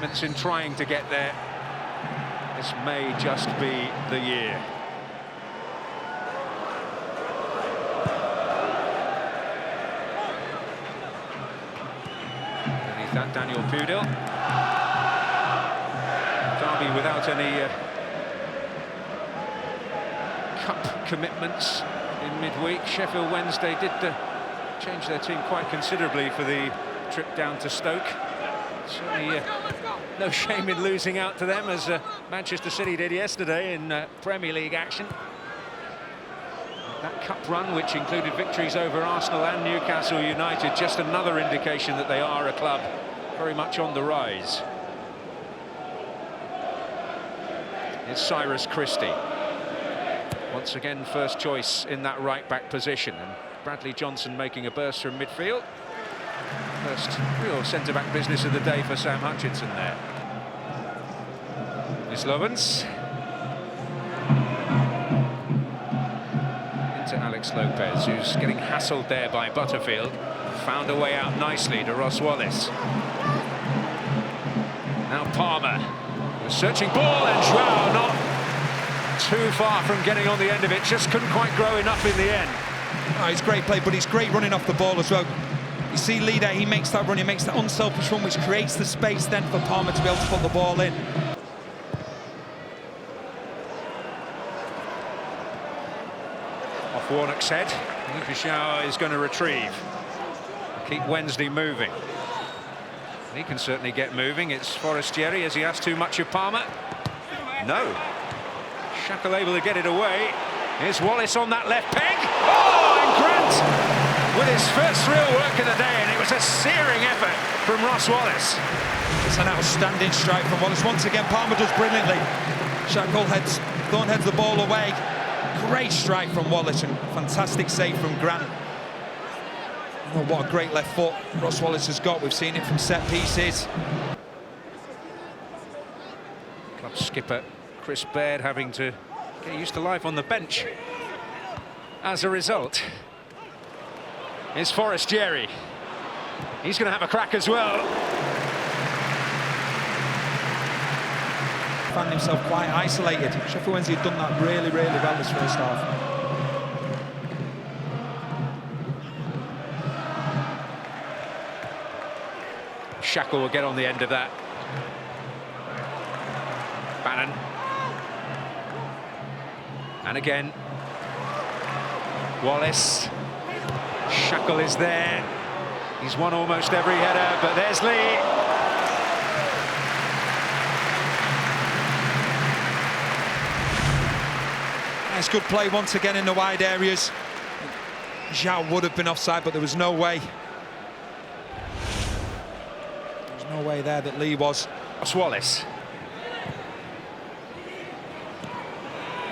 In trying to get there. This may just be the year. Beneath that, Daniel Pudil. Derby without any cup commitments in midweek. Sheffield Wednesday did change their team quite considerably for the trip down to Stoke. Certainly no shame in losing out to them, as Manchester City did yesterday in Premier League action. That cup run, which included victories over Arsenal and Newcastle United, just another indication that they are a club very much on the rise. It's Cyrus Christie. Once again, first choice in that right-back position. And Bradley Johnson making a burst from midfield. First real centre-back business of the day for Sam Hutchinson there. It's Lovens. Into Alex Lopez, who's getting hassled there by Butterfield. Found a way out nicely to Ross Wallace. Now Palmer. The searching ball, and Joao not too far from getting on the end of it. Just couldn't quite grow enough in the end. Oh, he's great play, but he's great running off the ball as well. You see Lee there, he makes that run, he makes that unselfish run, which creates the space then for Palmer to be able to put the ball in. Off Warnock's head, Joao is going to retrieve. Keep Wednesday moving. He can certainly get moving. It's Forestieri. Has he asked too much of Palmer? No. Shackle able to get it away. Here's Wallace on that left peg. Oh, and Grant with his first real work of the day, and it was a searing effort from Ross Wallace. It's an outstanding strike from Wallace. Once again, Palmer does brilliantly. Thornheads the ball away. Great strike from Wallace, and fantastic save from Grant. Oh, what a great left foot Ross Wallace has got. We've seen it from set pieces. Club skipper Chris Baird having to get used to life on the bench as a result. It's Forestieri. He's going to have a crack as well. Found himself quite isolated. Sheffield Wednesday had done that really, really well this first half. Shackle will get on the end of that. Bannon. And again. Wallace. Shackle is there. He's won almost every header, but there's Lee. Nice good play once again in the wide areas. Joao would have been offside, but there was no way. There's no way there that Lee was. Wallace.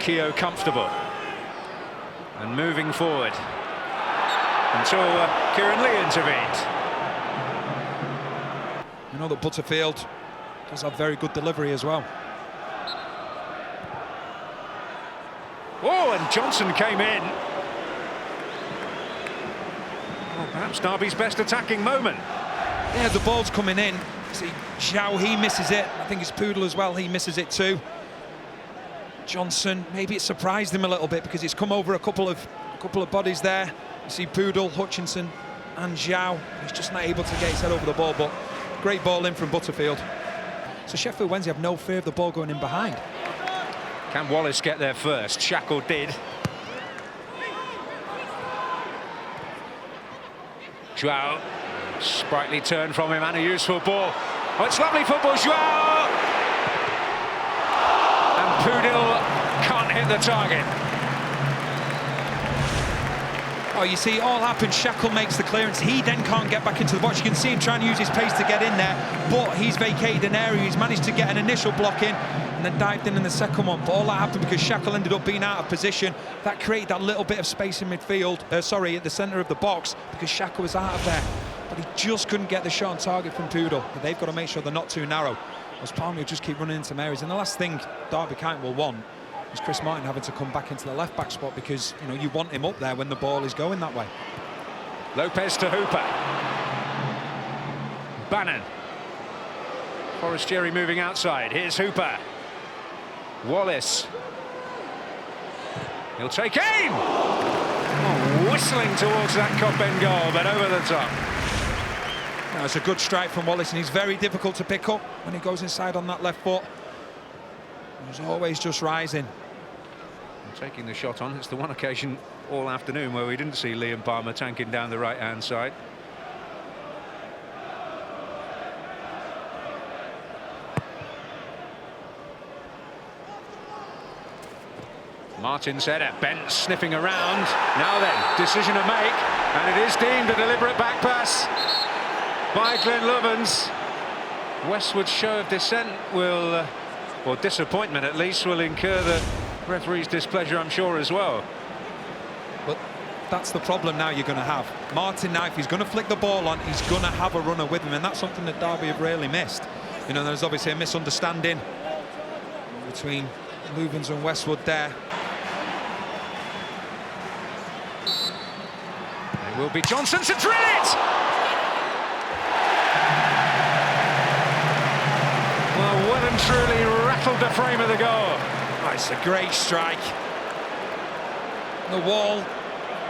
Keogh comfortable. And moving forward. Until Kieran Lee intervened. You know that Butterfield does have very good delivery as well. Oh, and Johnson came in. Well, perhaps Derby's best attacking moment. Yeah, the ball's coming in. See, Joao, he misses it. I think it's Pudil as well, he misses it too. Johnson, maybe it surprised him a little bit because he's come over a couple of bodies there. You see Pudil, Hutchinson and Joao. He's just not able to get his head over the ball, but great ball in from Butterfield. So Sheffield Wednesday have no fear of the ball going in behind. Can Wallace get there first? Shackle did. Joao, sprightly turn from him and a useful ball. Oh, it's lovely football, Joao! And Pudil can't hit the target. Oh, you see, it all happens. Shackle makes the clearance. He then can't get back into the box. You can see him trying to use his pace to get in there, but he's vacated an area. He's managed to get an initial block in and then dived in the second one. But all that happened because Shackle ended up being out of position. That created that little bit of space in midfield, at the centre of the box, because Shackle was out of there. But he just couldn't get the shot on target from Pudil. But they've got to make sure they're not too narrow, as Palmer will just keep running into areas. And the last thing Derby County will want is Chris Martin having to come back into the left-back spot, because you know you want him up there when the ball is going that way. Lopez to Hooper. Bannon. Forestieri moving outside. Here's Hooper. Wallace. He'll take aim! Oh, whistling towards that Cop-End goal, but over the top. Now, it's a good strike from Wallace, and he's very difficult to pick up when he goes inside on that left foot. He's always just rising. And taking the shot on. It's the one occasion all afternoon where we didn't see Liam Palmer tanking down the right-hand side. Martin's header, Bent sniffing around. Now then, decision to make, and it is deemed a deliberate back pass by Glenn Lovens. Westwood's show of dissent will, or disappointment at least, will incur the referee's displeasure, I'm sure, as well. But that's the problem now you're going to have. Martin now, if he's going to flick the ball on, he's going to have a runner with him, and that's something that Derby have rarely missed. You know, there's obviously a misunderstanding between Lovens and Westwood there. It will be Johnson to drill it! Well and truly rattled the frame of the goal. Oh, it's a great strike. The wall,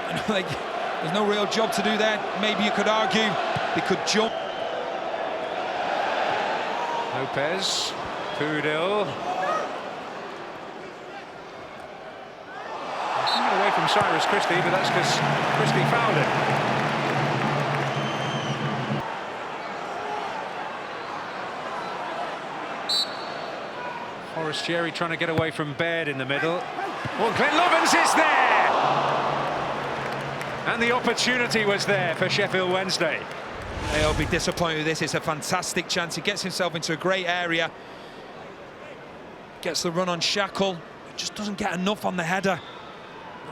you know, like, there's no real job to do there. Maybe you could argue they could jump. Lopez, Pudil. Away from Cyrus Christie, but that's because Christie fouled it. Forestieri trying to get away from Baird in the middle. Well, Glenn Lovens is there! And the opportunity was there for Sheffield Wednesday. They'll be disappointed with this. It's a fantastic chance. He gets himself into a great area. Gets the run on Shackle. Just doesn't get enough on the header.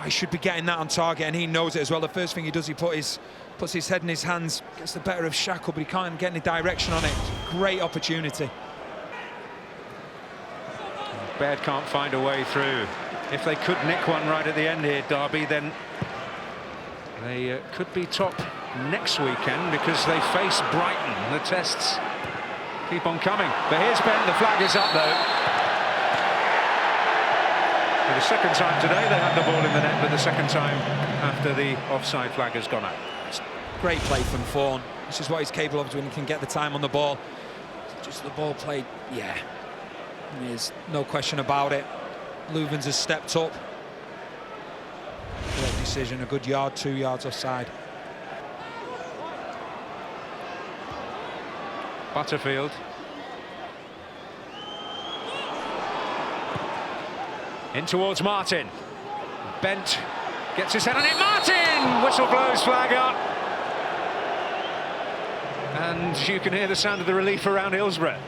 He should be getting that on target, and he knows it as well. The first thing he does, he puts his head in his hands, gets the better of Shackle, but he can't get any direction on it. It's a great opportunity. Baird can't find a way through. If they could nick one right at the end here, Derby, then they could be top next weekend because they face Brighton. The tests keep on coming. But here's Bent, the flag is up though. For the second time today they had the ball in the net, but the second time after the offside flag has gone out. Great play from Fawn. This is what he's capable of when he can get the time on the ball. Just the ball played, yeah. There's no question about it. Lovens has stepped up. Great decision, a good yard, 2 yards offside. Butterfield. In towards Martin. Bent gets his head on it. Martin! Whistle blows, flag up. And you can hear the sound of the relief around Hillsborough.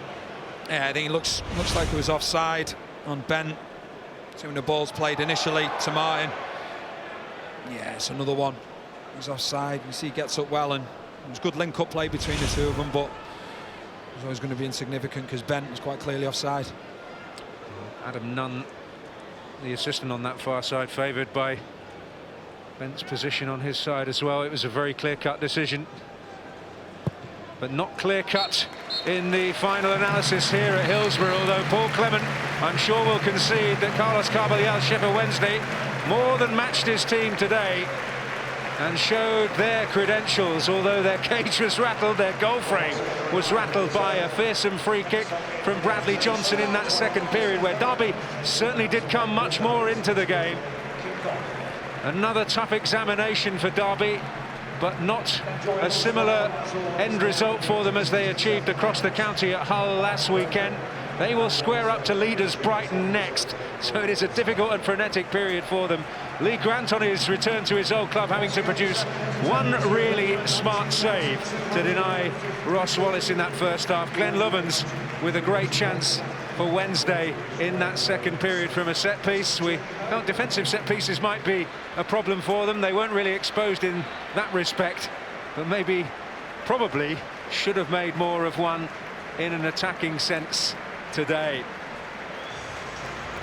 Yeah, I think it looks like it was offside on Bent. So when the ball's played initially to Martin. Yeah, it's another one. He's offside. You see he gets up well, and it was good link-up play between the two of them, but it was always going to be insignificant because Bent was quite clearly offside. Adam Nunn, the assistant on that far side, favoured by Bent's position on his side as well. It was a very clear-cut decision, but not clear-cut in the final analysis here at Hillsborough, although Paul Clement, I'm sure, will concede that Carlos Carvalhal, Sheffield Wednesday, more than matched his team today and showed their credentials. Although their cage was rattled, their goal frame was rattled by a fearsome free kick from Bradley Johnson in that second period, where Derby certainly did come much more into the game. Another tough examination for Derby, but not a similar end result for them as they achieved across the county at Hull last weekend. They will square up to leaders Brighton next, so it is a difficult and frenetic period for them. Lee Grant on his return to his old club, having to produce one really smart save to deny Ross Wallace in that first half. Glenn Lovens with a great chance for Wednesday in that second period from a set piece. We felt defensive set pieces might be a problem for them. They weren't really exposed in that respect, but maybe, probably, should have made more of one in an attacking sense today.